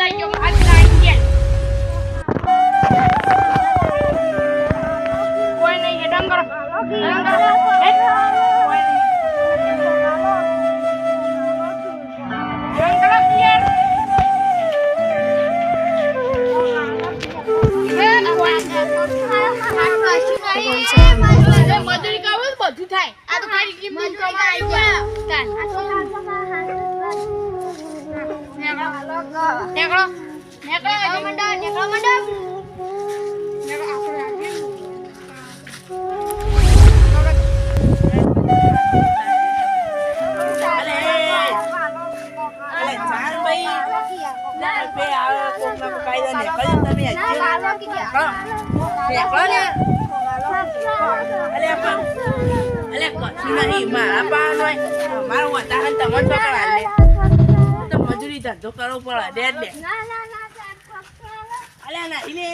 થઈ ગયો આજ લાઈન ગયા કોઈ નહીં હેડન કરો મજૂરી કાવ બધું થાય આ તો ખાલી કિંમત કમાઈ આવી ગયા નેકળો મજૂરી ધંધો કરવો પડે દે અલ્યા ના ઇલે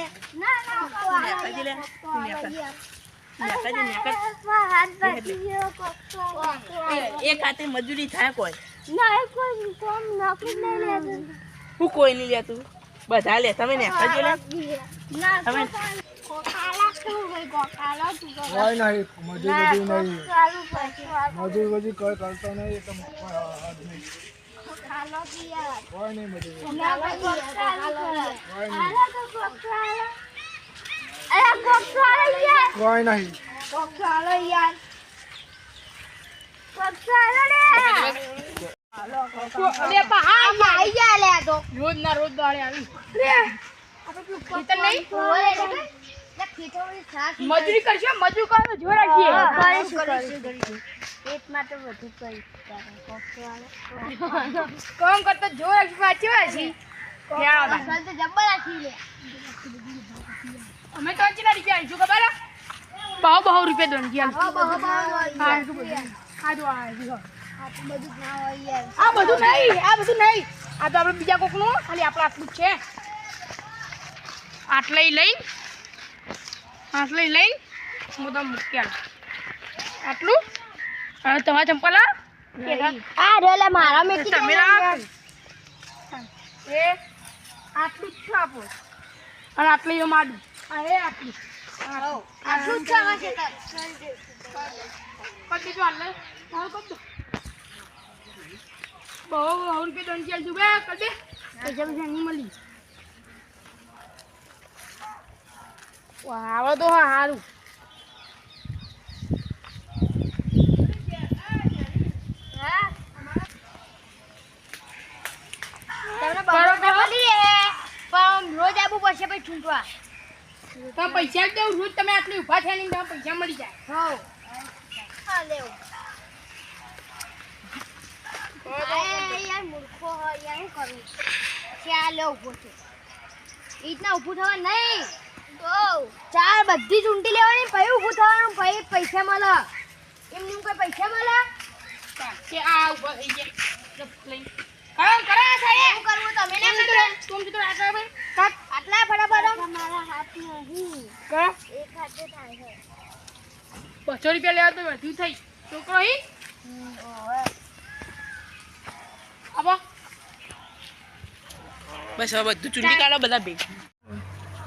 એક હાથે મજૂરી થાય કોઈ હું કોઈ નહીં લેતું બધા લે તમે ને કરજો લે તમે મજૂરી કોઈ કરતો નહીં તો કોઈ નહીં મજૂરી કોઈ નહીં રોજ ના રોજ દાડે આવી મજૂરી કરશો મજૂર કરો જો રાખીએ પેટમાં તો વધુ કરી કામ કરતા જો રાખી પાછી વાસી અમે તો કેટલા રૂપિયા આવીશું ખબર બહુ રૂપિયા દોન ગયા આ બધું નહીં આ તો આપણે બીજા કોકનું ખાલી આપણે આટલું જ છે આટલે લઈને હું તો મૂક્યા આટલું અને તમારા ચંપલ મારા મેં તમે એ આટલું જ છે આપો અને આટલી જો માડું અરે આટલું આટલું જ છે કદી જો આલે હા કદ બહુ રૂપિયા દોન ચાલ જુબે કદે પૈસા નહીં મળી વાવ તો સારું રોજ આવું પડશે ભાઈ છૂટવા તમે પૈસા દેવ રોજ તમે આટલી ઉભા થયા નહીં તમે પૈસા મળી જાય યાર મૂર્ખો હોય યાર શું કરવું ચાલે ઉભો છે રીતના ઊભું થવા નહીં ચાર બધી જ ઊંટી લેવાની પછી ઊભું થવાનું પછી પૈસા મળે એમને કોઈ પૈસા મળે કે આ ઉભો થઈ ગયા કરો સાહેબ શું કરવું તમે ને તું તો આટલા ભાઈ કાટ આટલા બરાબર તમારા હાથ નહીં કા એક હાથે થાય છે 200 રૂપિયા લેવા તો વધુ થઈ છોકરો હી આબો બસ હવે બધું ચૂંટી કાઢો બધા ભેગા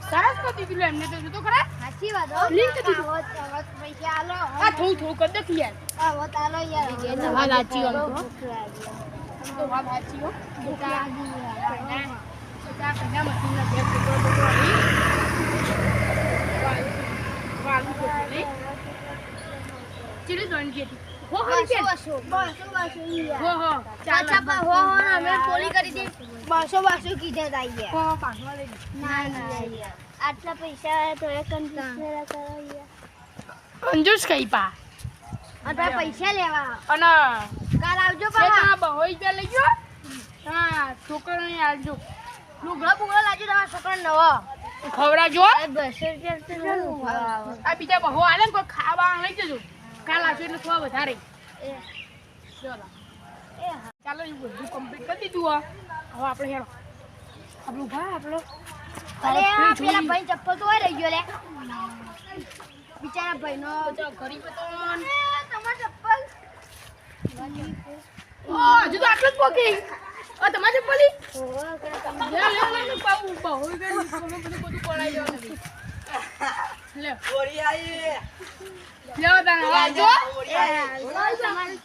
સરસ કરી દીધું એમને તો ખરા સાચી વાત હો લિંક દીધું પૈસા આલો આ થોડું કર દે યાર આ વાત આલો યાર એ તો વાત સાચી હો તો વાત સાચી હો દુકા કના મશીનના બે ટુકડો આવી વાળું કોલી ચીલી દોન કેતી હો અમે પોલી કરી દે 200 કીધા તાઈ ગયા હો પાછવા લઈ ના આટલા પૈસા થોડા કંજૂસ કઈ પા આટલા પૈસા લેવા અને કાલ આવજો પા બહુ રૂપિયા લઈ ગયો હા છોકરાને આવજો લુગડા પુગડા લાવજો તમારા છોકરાને નવો ખવડાવજો 200 રૂપિયા આ બીજા બહુ આલે ને કોઈ ખાવા લઈ જજો કાલ આવજો એટલે થોડા વધારે ચાલો એ બધું કમ્પ્લીટ કરી દીધું હવે આપણે હેડો આપણું ભાઈ આપણો અરે પેલા ભાઈ ચપ્પલ તો રહી ગયો લે બિચારા ભાઈનો તો ગરીબ હતો તમાર ચપ્પલ હજુ તો આટલું જ પોકી ઓ તમારી ચપ્પલી ઓહો, કરા તમે. લે લે પાઉ બહુ ગઈ બધું પડાઈ જવાનું લે ઓરી આઈ લે તાને આવજો એ, તમારું